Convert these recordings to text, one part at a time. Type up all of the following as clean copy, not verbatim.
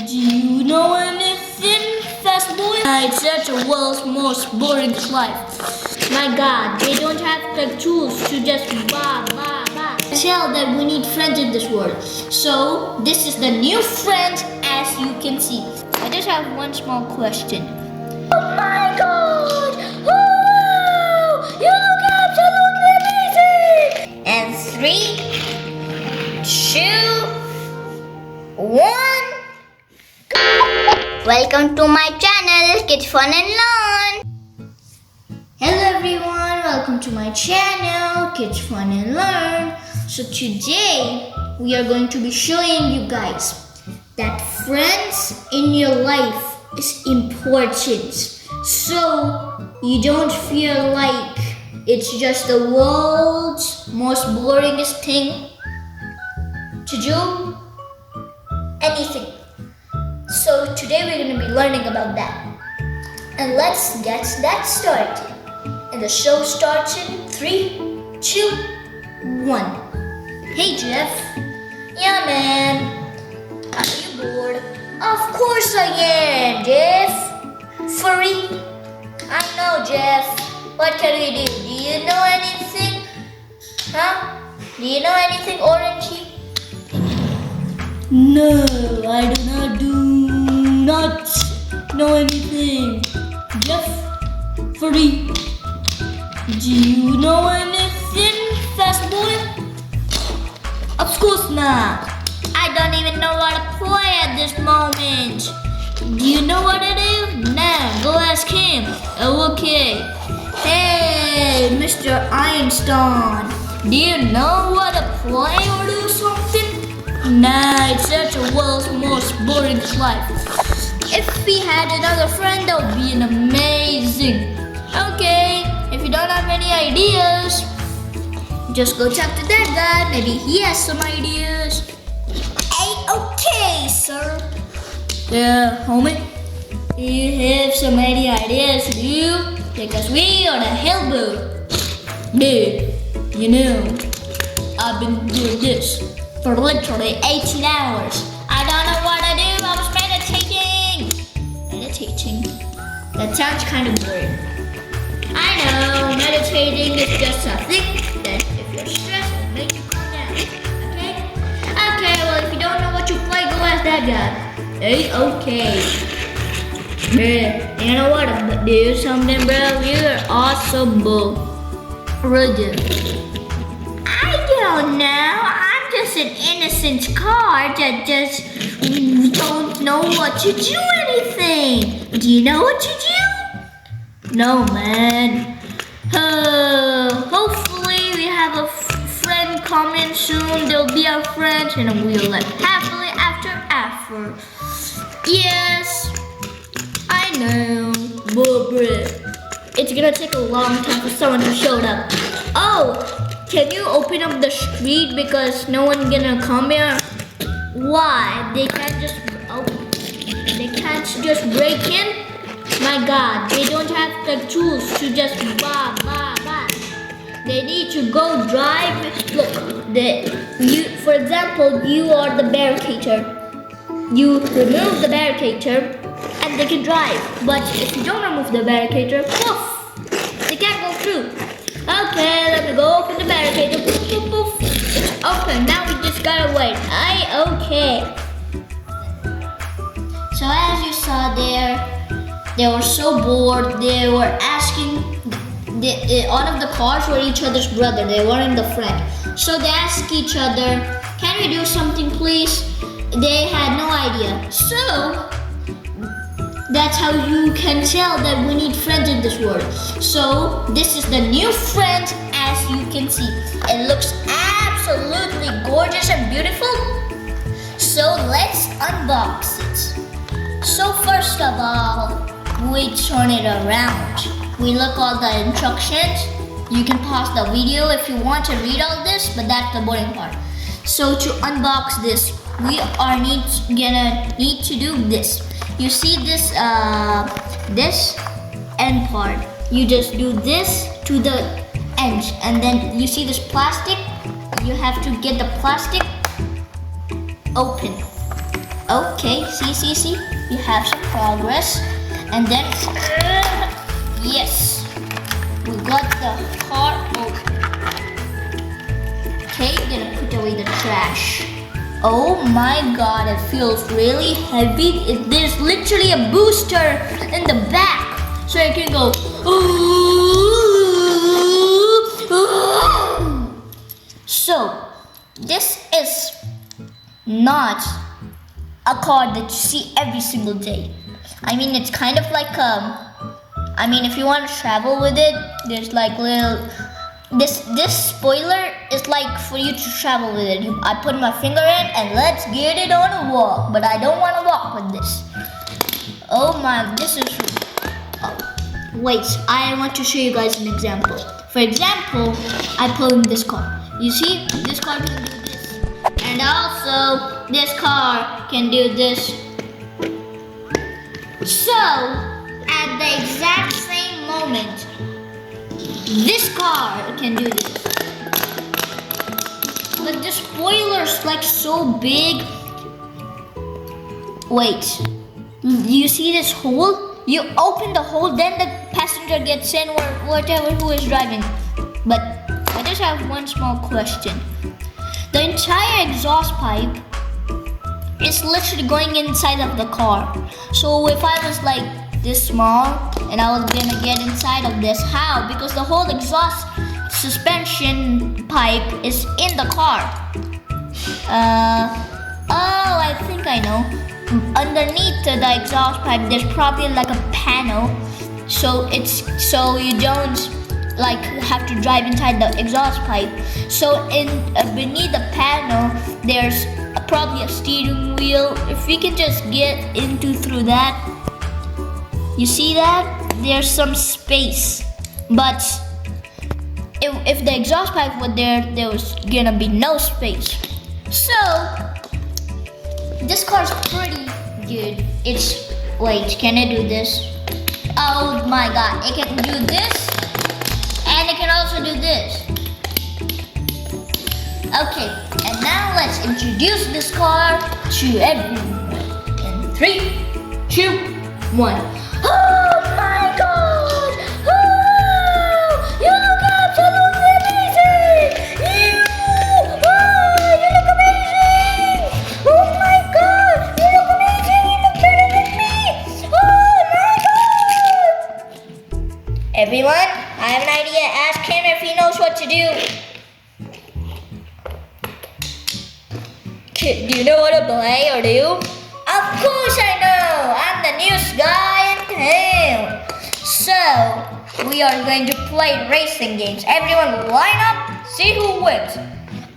Do you know anything, fast boy? It's such a world's most boring life. My God, they don't have the tools to just tell that we need friends in this world. So this is the new friend, as you can see. I just have one small question. Oh my God! Oh, you look absolutely amazing! And 3, 2, 1. Welcome to my channel, Kids Fun and Learn. Hello everyone, welcome to my channel, Kids Fun and Learn. So today, we are going to be showing you guys that friends in your life is important. So you don't feel like it's just the world's most boringest thing to do anything. So today we're going to be learning about that. And let's get that started. And the show starts in 3, 2, 1. Hey Jeff. Yeah man. Are you bored? Of course I am, Jeff. Furry. I know, Jeff. What can we do? Do you know anything? Huh? Do you know anything orangey? No, I do not know anything. Jeff, Furry, do you know anything, fast boy? Of course not. I don't even know how to play at this moment. Do you know what to do? Nah, go ask him. Oh, okay. Hey, Mr. Einstein, do you know what to play or do something? Nah, it's such a world's most boring life. If we had another friend, that would be an amazing. Okay, if you don't have any ideas, just go talk to that guy. Maybe he has some ideas. Hey, okay, sir. Yeah, homie. You have some ideas, do you? Because we are the hellboat. Dude, you know, I've been doing this for literally 18 hours. I don't know what to do. I was meditating. Meditating? That sounds kind of boring. I know, meditating is just a thing that if you're stressed, it makes you calm down. Okay? Okay, well, if you don't know what you play, go ask that guy. Hey, okay. Man, you know what? I'm gonna do something, bro. You're awesome, bro. Really. I don't know. I'm just an innocent car that just don't know what to do anything. Do you know what to do? No, man. Hopefully we have a friend coming soon. They'll be our friends and we'll live happily after. Yes, I know. But it's gonna take a long time for someone to show up. Oh, can you open up the street because no one's gonna come here? Why? They can't just break in? My God, they don't have the tools to just They need to go drive. Look, for example, you are the barricator. You remove the barricator and they can drive. But if you don't remove the barricator, poof, they can't go through. Okay, let me go open the barricator. Poof, poof, poof. It's open. Now we just gotta wait. Okay. So as you saw there, they were so bored. They were asking, all of the cars were each other's brother. They weren't the friend. So they asked each other, can we do something please? They had no idea. So that's how you can tell that we need friends in this world. So this is the new friend, as you can see. It looks absolutely gorgeous and beautiful. So let's unbox it. So first of all, we turn it around. We look all the instructions. You can pause the video if you want to read all this, but that's the boring part. So to unbox this, we are gonna need to do this. You see this end part. You just do this to the edge, and then you see this plastic. You have to get the plastic open. Okay, see. We have some progress. And then, yes, we got the car open. Okay, gonna put away the trash. Oh my god, it feels really heavy. There's literally a booster in the back. So I can go. So, this is not a car that you see every single day. I mean, it's kind of like if you want to travel with it, there's like little. This spoiler is like for you to travel with it. I put my finger in and let's get it on a walk. But I don't want to walk with this. Oh my, this is. Oh, wait, I want to show you guys an example. For example, I put in this car. You see, this car can do this. And also, this car can do this. So, at the exact same moment, this car can do this. But the spoiler's like so big. Wait, you see this hole? You open the hole, then the passenger gets in or whatever who is driving. But I just have one small question. The entire exhaust pipe is literally going inside of the car. So if I was like this small and I was gonna get inside of this, how? Because the whole exhaust suspension pipe is in the car. I think I know. Underneath the exhaust pipe, there's probably like a panel, so you don't like have to drive inside the exhaust pipe. So beneath the panel, there's probably a steering wheel. If we can just get through that, you see that there's some space. But if the exhaust pipe was there was gonna be no space. So this car's pretty good. Wait, can I do this? Oh my god, it can do this and it can also do this. Okay, and now let's introduce this car to everyone. In 3, 2, 1. Oh my god! Oh, you look absolutely amazing! You look amazing! Oh my god! You look amazing! You look better than me! Oh my god! Everyone, I have an idea. Ask him if he knows what to do. Do you know what to play or do? Of course I know! I'm the newest guy in town. So, we are going to play racing games. Everyone line up, see who wins.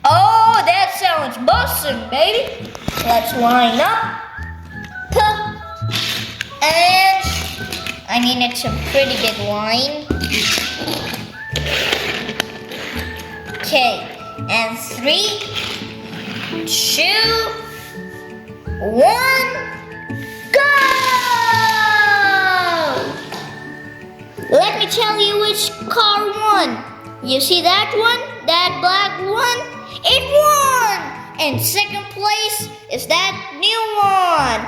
Oh, that sounds awesome, baby. Let's line up. And, I mean, it's a pretty good line. Okay, and 3, 2, 1, go! Let me tell you which car won. You see that one? That black one? It won! And second place is that new one.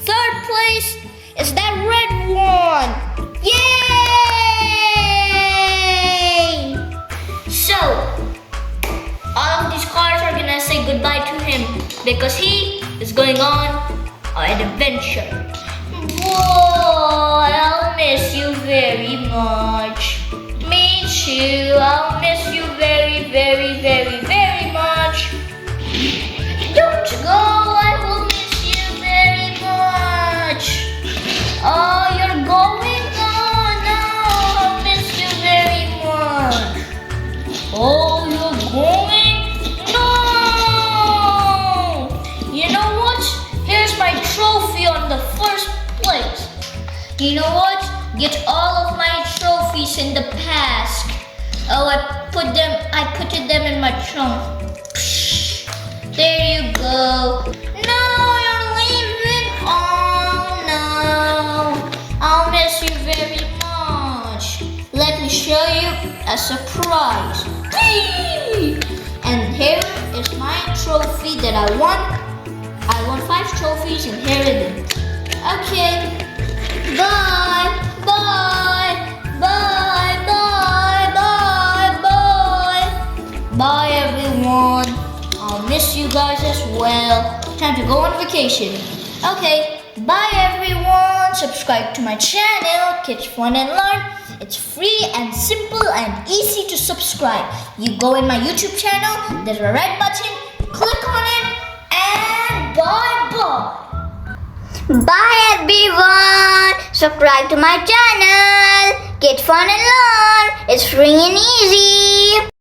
Third place is that red one. Yay! So, all of these cars are gonna say goodbye to him because he is going on an adventure. Whoa, I'll miss you very much. Me too, I'll miss you very, very, very, very much. Don't go, I will miss you very much. Oh, you're going? Oh no, I'll miss you very much. Oh, you're going? You know what? Here's my trophy on the first place. You know what? Get all of my trophies in the past. Oh, I put them in my trunk. There you go. No, you're leaving. Oh no. I'll miss you very much. Let me show you a surprise. And here is my trophy that I won I won 5 trophies and here it is. Okay. Bye. Bye. Bye. Bye. Bye. Bye. Bye everyone. I'll miss you guys as well. Time to go on vacation. Okay. Bye everyone. Subscribe to my channel, Kids Fun and Learn. It's free and simple and easy to subscribe. You go in my YouTube channel, there's a red button, click on it, and bye-bye. Bye everyone. Subscribe to my channel. Get Fun and Learn. It's free and easy.